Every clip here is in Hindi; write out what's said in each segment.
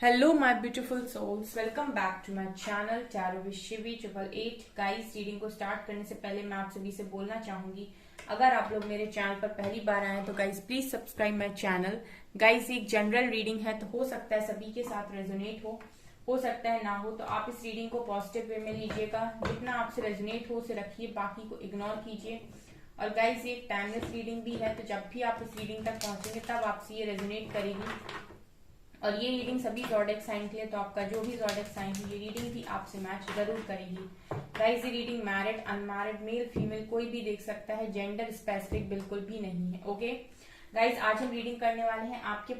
Hello my beautiful souls, welcome back to my channel Tarot with Shivi 888। Guys reading को स्टार्ट करने से पहले मैं आप सभी से बोलना चाहूंगी, अगर आप लोग मेरे चैनल पर पहली बार आए तो guys please subscribe my channel. Guys एक जनरल रीडिंग है तो हो सकता है सभी के साथ रेजोनेट हो सकता है ना हो, तो आप इस रीडिंग को पॉजिटिव वे में लीजिएगा। जितना आपसे रेजोनेट हो उसे रखिए, बाकी को इग्नोर कीजिए। और गाइस ये एक टाइमलेस रीडिंग भी है, तो जब भी आप इस रीडिंग तक पहुंचेंगे तब आपसे ये रेजोनेट करेगी। और ये रीडिंग सभी ज़ोडिएक साइन के लिए, तो आपका जो भी ज़ोडिएक साइन है ये रीडिंग भी आपसे मैच जरूर करेगी। गाइस ये reading married unmarried male female कोई भी देख सकता है, जेंडर स्पेसिफिक बिल्कुल भी नहीं है। ओके गाइस, आज हम रीडिंग करने वाले हैं आपके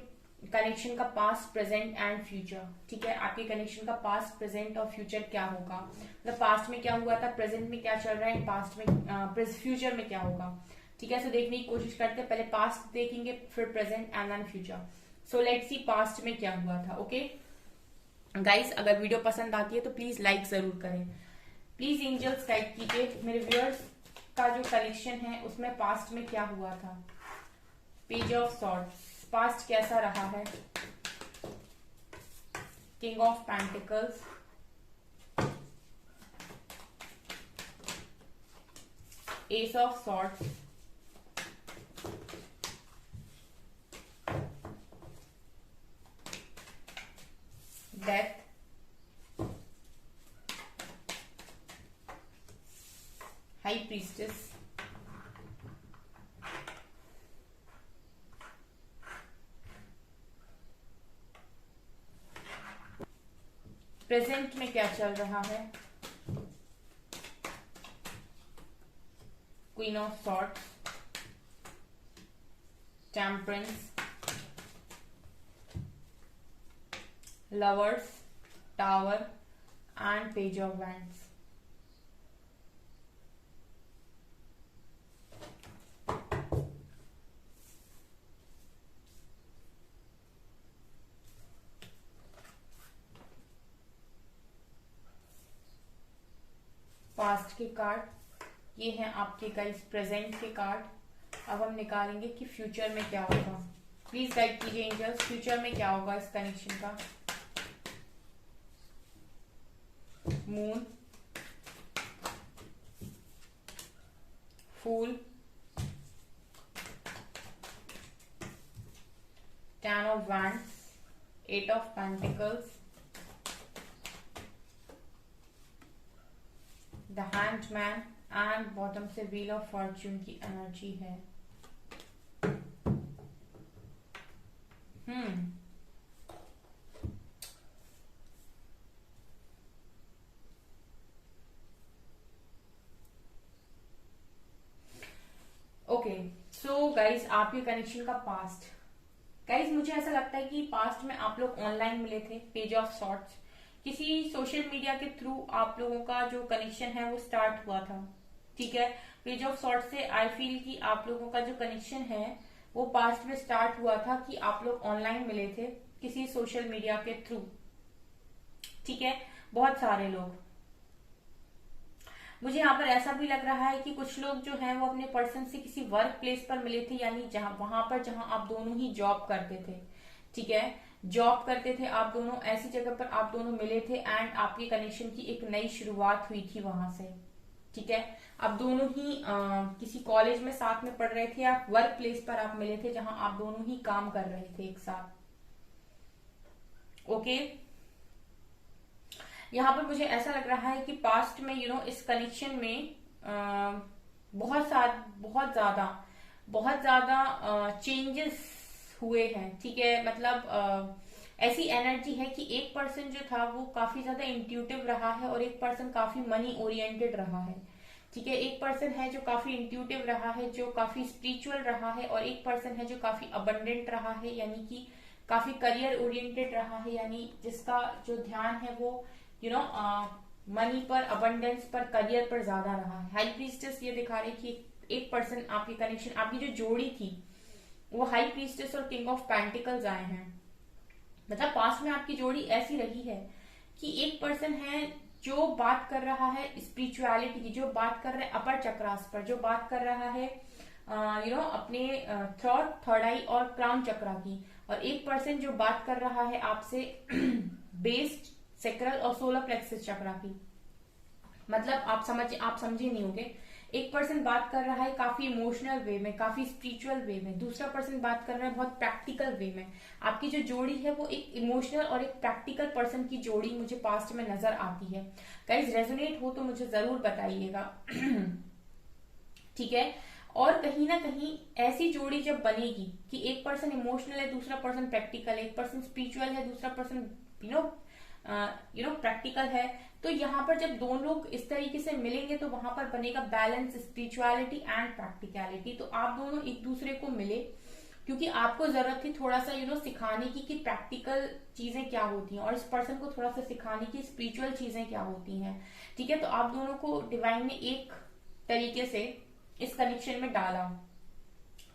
कनेक्शन का पास्ट प्रेजेंट एंड फ्यूचर। ठीक है, आपके कनेक्शन का पास्ट प्रेजेंट और फ्यूचर क्या होगा, मतलब पास्ट में क्या हुआ था, प्रेजेंट में क्या चल रहा है, पास्ट में फ्यूचर में क्या होगा। ठीक है, सो देखने की कोशिश करते हैं। पहले पास्ट देखेंगे, फिर present and then future. So let's see past में क्या हुआ था। ओके गाइस, अगर वीडियो पसंद आती है तो प्लीज लाइक जरूर करें। प्लीज एंजल्स गाइड कीजिए मेरे व्यूअर्स का जो कनेक्शन है उसमें पास्ट में क्या हुआ था। पेज ऑफ सॉर्ड्स, पास्ट कैसा रहा है। King of pentacles, S of swords, death, high priestess, present में क्या चल रहा है। Queen of swords, temperance, lovers, tower and page of wands. Past के कार्ड ये हैं आपके गाइस, प्रेजेंट के कार्ड। अब हम निकालेंगे कि फ्यूचर में क्या होगा। प्लीज गाइड कीजिए एंजल्स, फ्यूचर में क्या होगा इस कनेक्शन का। Moon, fool, ten of wands, eight of pentacles, the hanged man and bottom से व्हील ऑफ फॉर्च्यून की एनर्जी है। ओके सो गाइज, आपके कनेक्शन का पास्ट। गाइज मुझे ऐसा लगता है कि पास्ट में आप लोग ऑनलाइन मिले थे। पेज ऑफ सॉर्ट्स, किसी सोशल मीडिया के थ्रू आप लोगों का जो कनेक्शन है वो स्टार्ट हुआ था। ठीक है, पेज ऑफ सॉर्ट्स से आई फील कि आप लोगों का जो कनेक्शन है वो पास्ट में स्टार्ट हुआ था, कि आप लोग ऑनलाइन मिले थे किसी सोशल मीडिया के थ्रू। ठीक है, बहुत सारे लोग। मुझे यहाँ पर ऐसा भी लग रहा है कि कुछ लोग जो हैं वो अपने पर्सन से किसी वर्क प्लेस पर मिले थे, यानी जहां आप दोनों ही जॉब करते थे। ठीक है, जॉब करते थे आप दोनों, ऐसी जगह पर आप दोनों मिले थे एंड आपके कनेक्शन की एक नई शुरुआत हुई थी वहां से। ठीक है, आप दोनों ही किसी कॉलेज में साथ में पढ़ रहे थे या वर्क प्लेस पर आप मिले थे जहां आप दोनों ही काम कर रहे थे एक साथ। ओके, यहाँ पर मुझे ऐसा लग रहा है कि पास्ट में इस कनेक्शन में बहुत ज्यादा चेंजेस हुए हैं। ठीक है, मतलब ऐसी एनर्जी है कि एक पर्सन जो था वो काफी ज्यादा इंट्यूटिव रहा है और एक पर्सन काफी मनी ओरिएंटेड रहा है। ठीक है, एक पर्सन है जो काफी इंट्यूटिव रहा है, जो काफी स्पिरिचुअल रहा है, और एक पर्सन है जो काफी अबंडेंट रहा है, यानी कि काफी करियर ओरिएंटेड रहा है, यानी जिसका जो ध्यान है वो मनी पर, अबंडेंस पर, करियर पर ज्यादा रहा है। हाई प्रीस्टेस ये दिखा रही कि एक पर्सन, आपकी कनेक्शन, आपकी जो जोड़ी थी वो हाई प्रीस्टेस और किंग ऑफ पेंटिकल्स आए हैं। मतलब पास्ट में आपकी जोड़ी ऐसी रही है कि एक पर्सन है जो बात कर रहा है स्पिरिचुअलिटी की, जो बात कर रहा है अपर चक्रास पर, जो बात कर रहा है अपने थ्रॉट, थर्ड आई और क्राउन चक्रा की, और 1% जो बात कर रहा है आपसे बेस्ड सेक्रल और सोलर प्लेक्सस चक्रा की। मतलब आप समझे नहीं होंगे। 1% बात कर रहा है काफी इमोशनल वे में, काफी स्पिरिचुअल वे में, दूसरा पर्सन बात कर रहा है बहुत प्रैक्टिकल वे में। आपकी जो जोड़ी है वो एक इमोशनल और एक प्रैक्टिकल पर्सन की जोड़ी मुझे पास्ट में नजर आती है। गाइस रेजोनेट हो तो मुझे जरूर बताइएगा। ठीक है। और कहीं ना कहीं ऐसी जोड़ी जब बनेगी कि एक पर्सन इमोशनल है, दूसरा पर्सन प्रैक्टिकल है, एक पर्सन स्पिरिचुअल है, दूसरा पर्सन प्रैक्टिकल है, तो यहाँ पर जब दोनों लोग इस तरीके से मिलेंगे तो वहां पर बनेगा बैलेंस, स्पिरिचुअलिटी एंड प्रैक्टिकलिटी। तो आप दोनों एक दूसरे को मिले क्योंकि आपको जरूरत थी थोड़ा सा सिखाने की कि प्रैक्टिकल चीजें क्या होती हैं, और इस पर्सन को थोड़ा सा सिखाने की स्पिरिचुअल चीजें क्या होती हैं। ठीक है। तो आप दोनों को डिवाइन ने एक तरीके से इस कनेक्शन में डाला।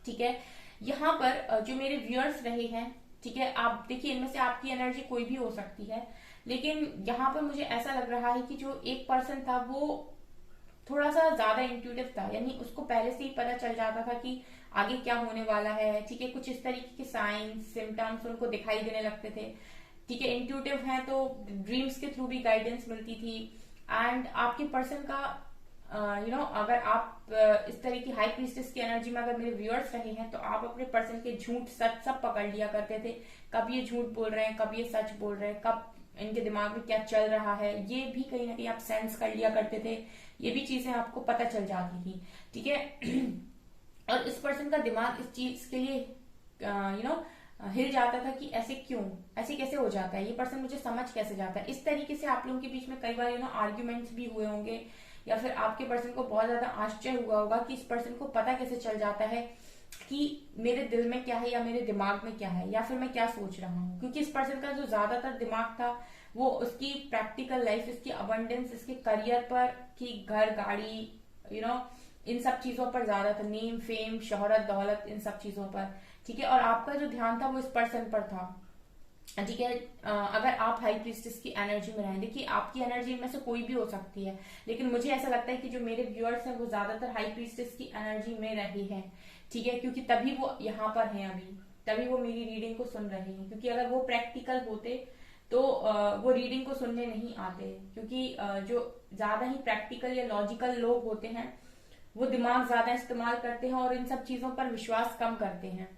ठीक है। यहाँ पर जो मेरे व्यूअर्स रहे हैं, ठीक है, आप देखिए इनमें से आपकी एनर्जी कोई भी हो सकती है, लेकिन यहाँ पर मुझे ऐसा लग रहा है कि जो एक पर्सन था वो थोड़ा सा ज्यादा इंट्यूटिव था, यानी उसको पहले से ही पता चल जाता था कि आगे क्या होने वाला है। ठीक है। कुछ इस तरीके के साइंस सिम्टम्स उनको दिखाई देने लगते थे। ठीक है। इंट्यूटिव है तो ड्रीम्स के थ्रू भी गाइडेंस मिलती थी। एंड आपके पर्सन का अगर आप इस तरह की हाई प्रीस्टेस की एनर्जी में अगर मेरे व्यूअर्स रहे हैं तो आप अपने पर्सन के झूठ सच सब पकड़ लिया करते थे। कब ये झूठ बोल रहे हैं, कब ये सच बोल रहे हैं, कब इनके दिमाग में क्या चल रहा है, ये भी कहीं ना कहीं आप सेंस कर लिया करते थे। ये भी चीजें आपको पता चल जाती थी। ठीक है। और इस पर्सन का दिमाग इस चीज के लिए हिल जाता था कि ऐसे क्यों, ऐसे कैसे हो जाता है, ये पर्सन मुझे समझ कैसे जाता है। इस तरीके से आप लोगों के बीच में कई बार आर्ग्यूमेंट्स भी हुए होंगे, या फिर आपके पर्सन को बहुत ज्यादा आश्चर्य हुआ होगा कि इस पर्सन को पता कैसे चल जाता है कि मेरे दिल में क्या है या मेरे दिमाग में क्या है या फिर मैं क्या सोच रहा हूँ। क्योंकि इस पर्सन का जो ज्यादातर दिमाग था वो उसकी प्रैक्टिकल लाइफ, इसकी अबंडेंस, इसके करियर पर, कि घर गाड़ी इन सब चीजों पर ज्यादा था, नेम फेम शोहरत दौलत इन सब चीजों पर। ठीक है। और आपका जो ध्यान था वो इस पर्सन पर था। ठीक है। अगर आप हाई प्रीस्टेस की एनर्जी में रहें, देखिए आपकी एनर्जी इनमें से कोई भी हो सकती है, लेकिन मुझे ऐसा लगता है कि जो मेरे व्यूअर्स हैं वो ज्यादातर हाई प्रीस्टेस की एनर्जी में रहे हैं। ठीक है। क्योंकि तभी वो यहाँ पर हैं अभी, तभी वो मेरी रीडिंग को सुन रहे हैं। क्योंकि अगर वो प्रैक्टिकल होते तो वो रीडिंग को सुनने नहीं आते। क्योंकि जो ज्यादा ही प्रैक्टिकल या लॉजिकल लोग होते हैं वो दिमाग ज्यादा इस्तेमाल करते हैं और इन सब चीजों पर विश्वास कम करते हैं।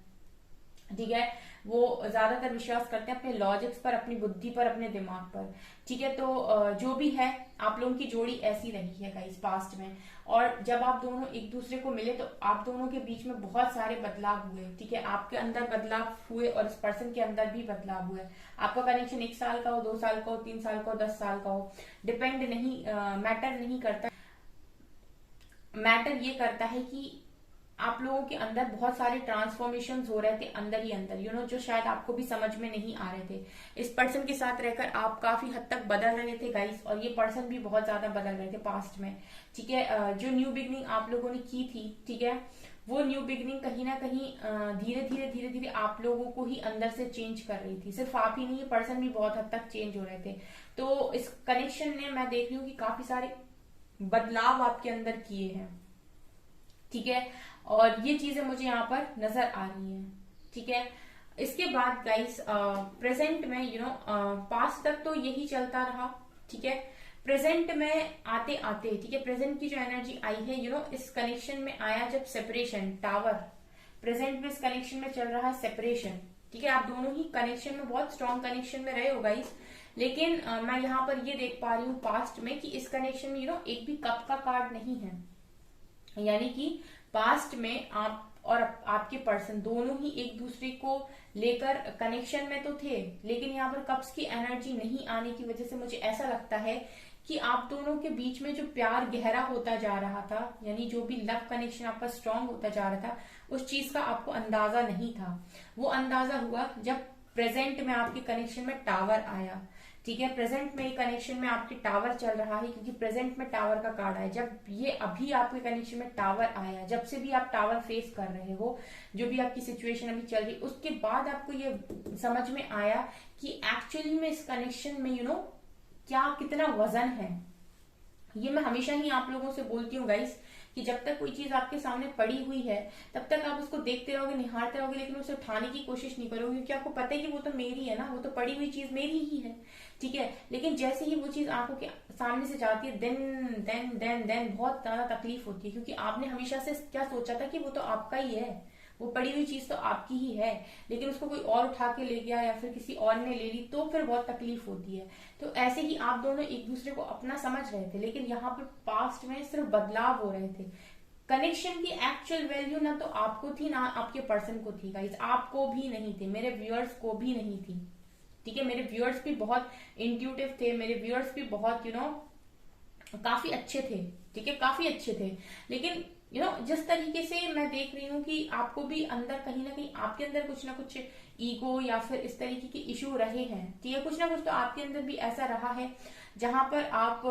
ठीक है। वो ज्यादातर विश्वास करते हैं अपने लॉजिक्स पर, अपनी बुद्धि पर, अपने दिमाग पर। ठीक है। तो जो भी है आप लोगों की जोड़ी ऐसी रही है गाइस पास्ट में। और जब आप दोनों एक दूसरे को मिले तो आप दोनों के बीच में बहुत सारे बदलाव हुए। ठीक है। आपके अंदर बदलाव हुए और इस पर्सन के अंदर भी बदलाव हुए। आपका कनेक्शन 1 साल का हो, 2 साल का हो, 3 साल का हो, 10 साल का हो, डिपेंड नहीं, मैटर नहीं करता। मैटर ये करता है कि आप लोगों के अंदर बहुत सारे ट्रांसफॉर्मेशन हो रहे थे अंदर ही अंदर, जो शायद आपको भी समझ में नहीं आ रहे थे। इस पर्सन के साथ रहकर आप काफी हद तक बदल रहे थे गाइस, और ये पर्सन भी बहुत ज्यादा बदल रहे थे पास्ट में। ठीक है। जो न्यू बिगनिंग आप लोगों ने की थी, ठीक है, वो न्यू बिगनिंग कहीं ना कहीं धीरे धीरे आप लोगों को ही अंदर से चेंज कर रही थी। सिर्फ आप ही नहीं, ये पर्सन भी बहुत हद तक चेंज हो रहे थे। तो इस कनेक्शन ने, मैं देख रही हूँ कि काफी सारे बदलाव आपके अंदर किए हैं। ठीक है। और ये चीजें मुझे यहाँ पर नजर आ रही हैं। ठीक है। इसके बाद गाइस प्रेजेंट में पास्ट तक तो यही चलता रहा। ठीक है। प्रेजेंट में आते आते, ठीक है, प्रेजेंट की जो एनर्जी आई है इस कनेक्शन में आया जब सेपरेशन, टावर। प्रेजेंट में इस कनेक्शन में चल रहा है सेपरेशन। ठीक है। आप दोनों ही कनेक्शन में बहुत स्ट्रॉन्ग कनेक्शन में रहे हो गाइस, लेकिन मैं यहाँ पर ये देख पा रही हूँ पास्ट में कि इस कनेक्शन में एक भी कप का कार्ड नहीं है। यानी कि पास्ट में आप और आपके पर्सन दोनों ही एक दूसरे को लेकर कनेक्शन में तो थे, लेकिन यहाँ पर कप्स की एनर्जी नहीं आने की वजह से मुझे ऐसा लगता है कि आप दोनों के बीच में जो प्यार गहरा होता जा रहा था, यानी जो भी लव कनेक्शन आपका स्ट्रांग होता जा रहा था, उस चीज का आपको अंदाजा नहीं था। वो अंदाजा हुआ जब प्रेजेंट में आपके कनेक्शन में टावर आया। ठीक है। प्रेजेंट में कनेक्शन में आपके टावर चल रहा है, क्योंकि प्रेजेंट में टावर का कार्ड आया। जब ये अभी आपके कनेक्शन में टावर आया, जब से भी आप टावर फेस कर रहे हो, जो भी आपकी सिचुएशन अभी चल रही, उसके बाद आपको ये समझ में आया कि एक्चुअली में इस कनेक्शन में क्या कितना वजन है। ये मैं हमेशा ही आप लोगों से बोलती हूँ गाइस कि जब तक कोई चीज आपके सामने पड़ी हुई है तब तक आप उसको देखते रहोगे, निहारते रहोगे, लेकिन उसे उठाने की कोशिश नहीं करोगे, क्योंकि आपको पता है कि वो तो मेरी है ना, वो तो पड़ी हुई चीज मेरी ही है, ठीक है। लेकिन जैसे ही वो चीज आंखों के सामने से जाती है, देन बहुत ज्यादा तकलीफ होती है, क्योंकि आपने हमेशा से क्या सोचा था कि वो तो आपका ही है, वो पड़ी हुई चीज तो आपकी ही है, लेकिन उसको कोई और उठा के ले गया या फिर किसी और ने ले ली तो फिर बहुत तकलीफ होती है। तो ऐसे ही आप दोनों एक दूसरे को अपना समझ रहे थे, लेकिन यहाँ पर पास्ट में सिर्फ बदलाव हो रहे थे। कनेक्शन की एक्चुअल वैल्यू ना तो आपको थी ना आपके पर्सन को थी गाइस, आपको भी नहीं थी, मेरे व्यूअर्स को भी नहीं थी, ठीक है। मेरे व्यूअर्स भी बहुत इंट्यूटिव थे, मेरे व्यूअर्स भी बहुत काफी अच्छे थे, ठीक है, काफी अच्छे थे। लेकिन जिस तरीके से मैं देख रही हूँ कि आपको भी अंदर कहीं ना कहीं आपके अंदर कुछ ना कुछ ईगो या फिर इस तरीके के इशू रहे हैं, ठीक है, कुछ ना कुछ तो आपके अंदर भी ऐसा रहा है जहां पर आप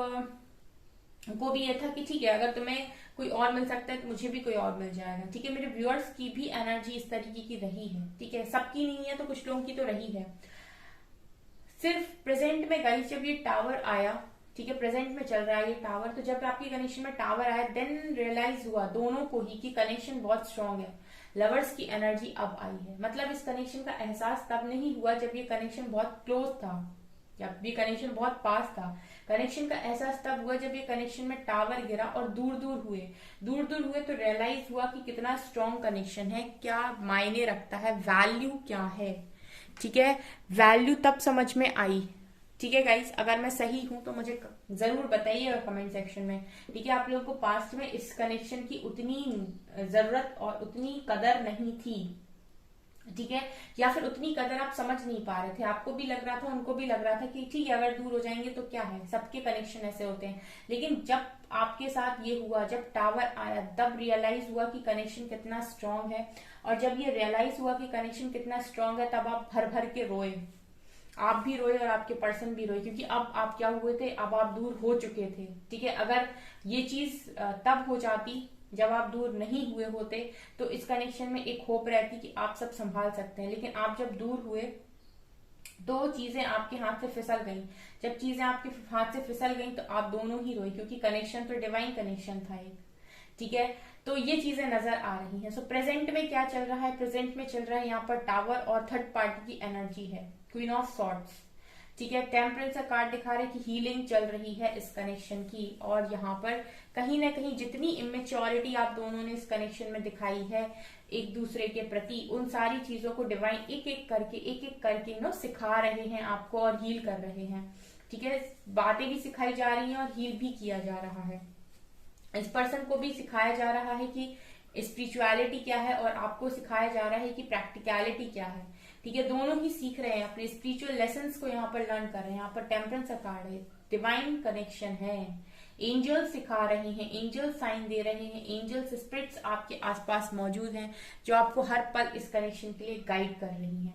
को भी ये था कि ठीक है, अगर तुम्हें कोई और मिल सकता है तो मुझे भी कोई और मिल जाएगा, ठीक है। मेरे व्यूअर्स की भी एनर्जी इस तरीके की रही है, ठीक है, सबकी नहीं है तो कुछ लोगों की तो रही है। सिर्फ प्रेजेंट में गाइस जब ये टावर आया, ठीक है, प्रेजेंट में चल रहा है ये टावर, तो जब आपके कनेक्शन में टावर आया देन रियलाइज हुआ दोनों को ही कि कनेक्शन बहुत स्ट्रांग है, लवर्स की एनर्जी अब आई है। मतलब इस कनेक्शन का एहसास तब नहीं हुआ जब ये कनेक्शन बहुत क्लोज था, जब ये कनेक्शन बहुत पास था। कनेक्शन का एहसास तब हुआ जब ये कनेक्शन में टावर गिरा और दूर दूर हुए तो रियलाइज हुआ कि कितना स्ट्रांग कनेक्शन है, क्या मायने रखता है, वैल्यू क्या है, ठीक है। वैल्यू तब समझ में आई, ठीक है गाइस। अगर मैं सही हूं तो मुझे जरूर बताइएगा कमेंट सेक्शन में, ठीक है। आप लोगों को पास्ट में इस कनेक्शन की उतनी जरूरत और उतनी कदर नहीं थी, ठीक है, या फिर उतनी कदर आप समझ नहीं पा रहे थे, आपको भी लग रहा था, उनको भी लग रहा था कि ठीक है अगर दूर हो जाएंगे तो क्या है, सबके कनेक्शन ऐसे होते हैं। लेकिन जब आपके साथ ये हुआ, जब टावर आया, तब रियलाइज हुआ कि कनेक्शन कितना स्ट्रांग है, और जब ये रियलाइज हुआ कि कनेक्शन कितना स्ट्रांग है तब आप भर भर के रोए, आप भी रोए और आपके पर्सन भी रोए, क्योंकि अब आप क्या हुए थे, अब आप दूर हो चुके थे, ठीक है। अगर ये चीज तब हो जाती जब आप दूर नहीं हुए होते तो इस कनेक्शन में एक होप रहती कि आप सब संभाल सकते हैं, लेकिन आप जब दूर हुए तो चीजें आपके हाथ से फिसल गई। जब चीजें आपके हाथ से फिसल गई तो आप दोनों ही रोए, क्योंकि कनेक्शन तो डिवाइन कनेक्शन था एक, ठीक है। तो ये चीजें नजर आ रही हैं। सो प्रेजेंट में क्या चल रहा है, प्रेजेंट में चल रहा है यहाँ पर टावर और थर्ड पार्टी की एनर्जी है, क्वीन ऑफ सॉर्ड्स, ठीक है। टेम्परेंस का कार्ड दिखा रहे कि हीलिंग चल रही है इस कनेक्शन की, और यहाँ पर कहीं ना कहीं जितनी इमेच्योरिटी आप दोनों ने इस कनेक्शन में दिखाई है एक दूसरे के प्रति, उन सारी चीजों को डिवाइन एक एक करके सिखा रहे हैं आपको और हील कर रहे हैं, ठीक है। बातें भी सिखाई जा रही हैं और हील भी किया जा रहा है। इस पर्सन को भी सिखाया जा रहा है कि स्पिरिचुअलिटी क्या है और आपको सिखाया जा रहा है कि प्रैक्टिकलिटी क्या है, ठीक है। दोनों ही सीख रहे हैं, अपने स्पिरिचुअल लेसन्स को यहाँ पर लर्न कर रहे हैं। यहाँ पर टेम्परेंस का कार्ड है, डिवाइन कनेक्शन है, एंजल्स सिखा रहे हैं, एंजल्स साइन दे रहे हैं, एंजल्स स्पिरिट्स आपके आसपास मौजूद हैं जो आपको हर पल इस कनेक्शन के लिए गाइड कर रही हैं,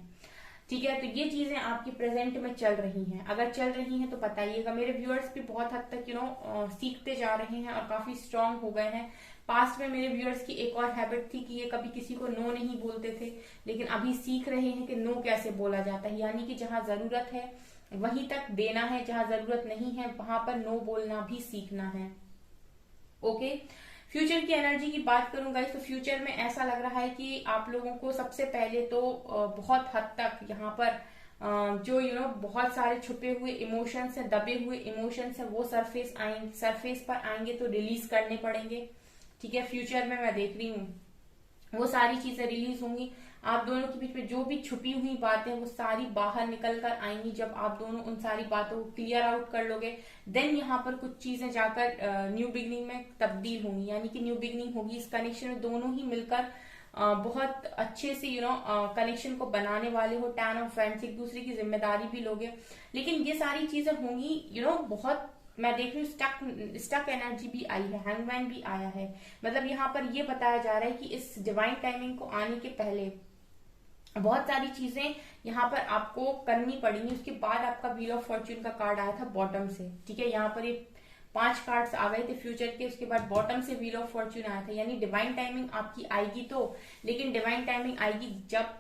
ठीक है। तो ये चीजें आपकी प्रेजेंट में चल रही हैं, अगर चल रही हैं तो बताइएगा। मेरे व्यूअर्स भी बहुत हद तक सीखते जा रहे हैं और काफी स्ट्रांग हो गए हैं। पास्ट में मेरे व्यूअर्स की एक और हैबिट थी कि ये कभी किसी को नो नहीं बोलते थे, लेकिन अभी सीख रहे हैं कि नो कैसे बोला जाता है, यानी कि जहां जरूरत है वहीं तक देना है, जहां जरूरत नहीं है वहां पर नो बोलना भी सीखना है, ओके। फ्यूचर की एनर्जी की बात करूं गाइस तो फ्यूचर में ऐसा लग रहा है कि आप लोगों को सबसे पहले तो बहुत हद तक यहाँ पर जो बहुत सारे छुपे हुए इमोशंस है, दबे हुए इमोशंस है, वो सरफेस पर आएंगे तो रिलीज करने पड़ेंगे, ठीक है। फ्यूचर में मैं देख रही हूँ वो सारी चीजें रिलीज होंगी, आप दोनों के बीच में जो भी छुपी हुई बातें वो सारी बाहर निकल कर आएंगी। जब आप दोनों उन सारी बातों को क्लियर आउट कर लोगे देन यहाँ पर कुछ चीजें जाकर न्यू बिगनिंग में तब्दील होंगी, यानी कि न्यू बिगनिंग होगी। इस कनेक्शन में दोनों ही मिलकर बहुत अच्छे से कनेक्शन को बनाने वाले हो। 10 ऑफ वैंड्स, एक दूसरे की जिम्मेदारी भी लोगे, लेकिन ये सारी चीजें होंगी बहुत, मैं देख रही हूँ स्टक एनर्जी भी आई है, हैंगमैन भी आया है। मतलब यहाँ पर ये बताया जा रहा है कि इस डिवाइन टाइमिंग को आने के पहले बहुत सारी चीजें यहाँ पर आपको करनी पड़ेंगी। उसके बाद आपका व्हील ऑफ फॉर्च्यून का कार्ड आया था बॉटम से, ठीक है। यहाँ पर ये 5 कार्ड्स आ गए थे फ्यूचर के, उसके बाद बॉटम से व्हील ऑफ फॉर्च्यून आया था, यानी डिवाइन टाइमिंग आपकी आएगी तो, लेकिन डिवाइन टाइमिंग आएगी जब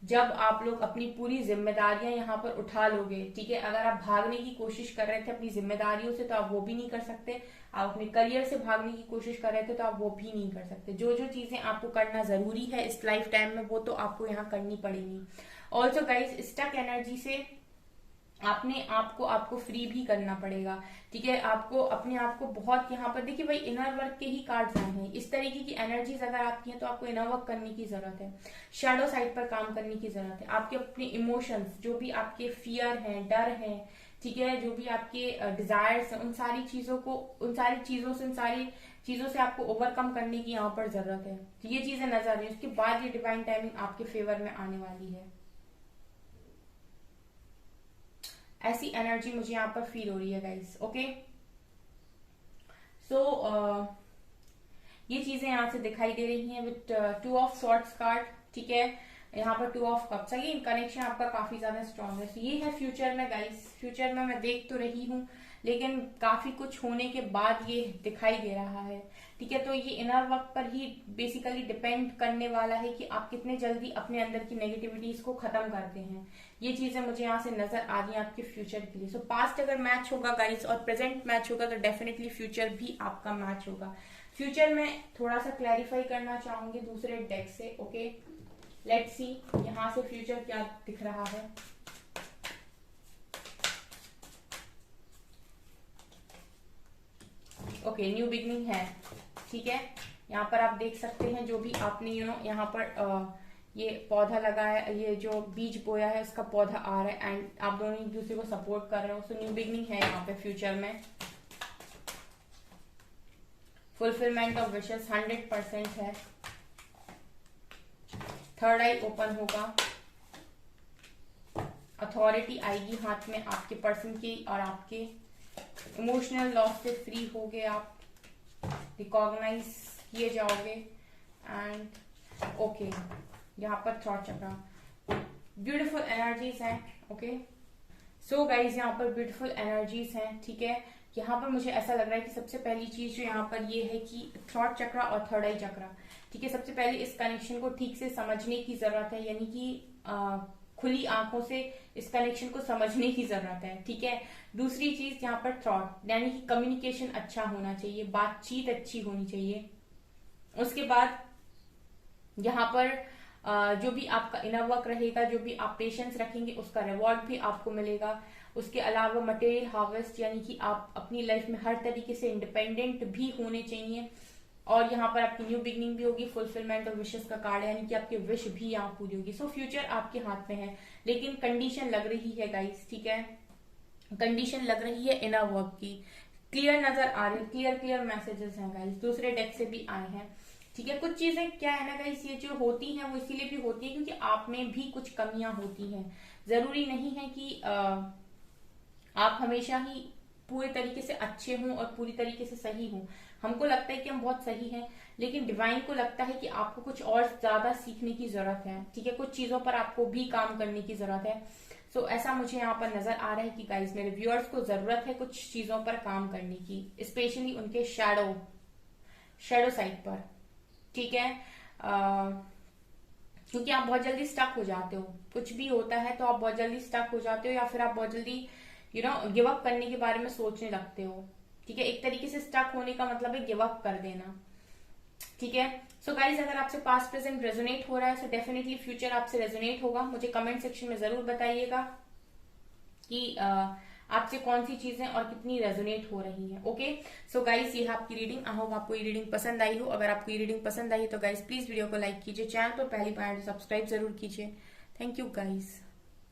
जब आप लोग अपनी पूरी जिम्मेदारियां यहाँ पर उठा लोगे, ठीक है। अगर आप भागने की कोशिश कर रहे थे अपनी जिम्मेदारियों से तो आप वो भी नहीं कर सकते, आप अपने करियर से भागने की कोशिश कर रहे थे तो आप वो भी नहीं कर सकते। जो जो चीजें आपको करना जरूरी है इस लाइफ टाइम में वो तो आपको यहाँ करनी पड़ेगी। ऑल्सो गाइज, स्टक एनर्जी से अपने आपको फ्री भी करना पड़ेगा, ठीक है। आपको अपने आप को बहुत यहाँ पर देखिए भाई, इनर वर्क के ही कार्ड्स आए हैं। इस तरीके की एनर्जीज अगर आपकी हैं तो आपको इनर वर्क करने की जरूरत है, शैडो साइड पर काम करने की जरूरत है। आपके अपने इमोशंस, जो भी आपके फियर हैं, डर है, ठीक है, जो भी आपके डिजायर्स हैं, उन सारी चीजों से आपको ओवरकम करने की यहाँ पर जरूरत है। तो ये चीजें नजर आ रही है, उसके बाद ये डिवाइन टाइमिंग आपके फेवर में आने वाली है। ऐसी एनर्जी मुझे यहाँ पर फील हो रही है गाइस। ओके, सो ये चीजें यहाँ से दिखाई दे रही हैं विद 2 ऑफ सॉर्ड्स कार्ड, ठीक है। यहाँ पर 2 ऑफ कप्स है, ये कनेक्शन आपका काफी ज्यादा स्ट्रॉन्ग है। ये है फ्यूचर में गाइस, फ्यूचर में मैं देख तो रही हूँ लेकिन काफी कुछ होने के बाद ये दिखाई दे रहा है, ठीक है। तो ये इनर वर्क पर ही बेसिकली डिपेंड करने वाला है कि आप कितने जल्दी अपने अंदर की नेगेटिविटीज को खत्म करते हैं। ये चीजें मुझे यहाँ से नजर आ रही है आपके फ्यूचर के लिए। सो पास्ट अगर मैच होगा गाइस और प्रेजेंट मैच होगा तो डेफिनेटली फ्यूचर भी आपका मैच होगा। फ्यूचर में थोड़ा सा क्लैरिफाई करना चाहूंगी दूसरे डेक से। ओके, लेट्स सी यहाँ से फ्यूचर क्या दिख रहा है। ओके, न्यू बिगनिंग है, ठीक है। यहाँ पर आप देख सकते हैं जो भी आपने यहाँ पर ये पौधा लगाया, ये जो बीज बोया है उसका पौधा आ रहा है एंड आप दोनों एक दूसरे को सपोर्ट कर रहे हो। सो न्यू बिगनिंग है यहाँ पे फ्यूचर में। फुलफिलमेंट ऑफ विशेस 100% है। थर्ड आई ओपन होगा, अथॉरिटी आएगी हाथ में आपके पर्सन की और आपके इमोशनल लॉस से फ्री होगे, आप रिकॉग्नाइज किए जाओगे एंड ओके, यहाँ पर थॉट चक्रा, ब्यूटीफुल एनर्जीज हैं। ओके, सो गाइज यहाँ पर ब्यूटीफुल एनर्जीज हैं, ठीक है। यहाँ पर मुझे ऐसा लग रहा है कि सबसे पहली चीज जो यहाँ पर ये है कि थॉट चक्रा और थर्ड आई चक्रा, ठीक है। सबसे पहले इस कनेक्शन को ठीक से समझने की जरूरत है, यानी कि खुली आंखों से इस कनेक्शन को समझने की जरूरत है, ठीक है। दूसरी चीज यहाँ पर थॉट, यानी कि कम्युनिकेशन अच्छा होना चाहिए, बातचीत अच्छी होनी चाहिए। उसके बाद यहाँ पर जो भी आपका इनर वर्क रहेगा, जो भी आप पेशेंस रखेंगे उसका रिवॉर्ड भी आपको मिलेगा। उसके अलावा मटेरियल हार्वेस्ट, यानी कि आप अपनी लाइफ में हर तरीके से इंडिपेंडेंट भी होने चाहिए। और यहाँ पर आपकी न्यू बिगनिंग भी होगी, फुलफिलमेंट और विशेस का कार्ड है, यानी कि आपकी विश भी यहाँ पूरी होगी। सो फ्यूचर आपके हाथ में है, लेकिन कंडीशन लग रही है गाइस, ठीक है। कंडीशन लग रही है इनर वर्क की, क्लियर नजर आ रही है, क्लियर मैसेजेस हैं गाइस, दूसरे डेक से भी आए हैं, ठीक है। कुछ चीजें क्या है ना गाइस, ये जो होती हैं वो इसीलिए भी होती है क्योंकि आप में भी कुछ कमियां होती हैं। जरूरी नहीं है कि आप हमेशा ही पूरे तरीके से अच्छे हों और पूरी तरीके से सही हों। हमको लगता है कि हम बहुत सही हैं, लेकिन डिवाइन को लगता है कि आपको कुछ और ज्यादा सीखने की जरूरत है, ठीक है। कुछ चीजों पर आपको भी काम करने की जरूरत है। सो ऐसा मुझे यहाँ पर नजर आ रहा है कि गाइस मेरे व्यूअर्स को जरूरत है कुछ चीजों पर काम करने की, स्पेशली उनके शैडो साइड पर, ठीक है। क्योंकि आप बहुत जल्दी स्टक हो जाते हो, कुछ भी होता है तो आप बहुत जल्दी स्टक हो जाते हो, या फिर आप बहुत जल्दी गिव अप करने के बारे में सोचने लगते हो, ठीक है। एक तरीके से स्टक होने का मतलब है गिव अप कर देना, ठीक है। सो गाइज, अगर आपसे पास्ट प्रेजेंट रेजोनेट हो रहा है तो डेफिनेटली फ्यूचर आपसे रेजोनेट होगा। मुझे कमेंट सेक्शन में जरूर बताइएगा कि आपसे कौन सी चीजें और कितनी रेजोनेट हो रही हैं। ओके, सो गाइज, ये है आपकी रीडिंग। आई होप आपको ये रीडिंग पसंद आई हो। अगर आपको ये रीडिंग पसंद आई तो गाइज प्लीज वीडियो को लाइक कीजिए, चैनल पर पहली बार सब्सक्राइब जरूर कीजिए। Thank you guys.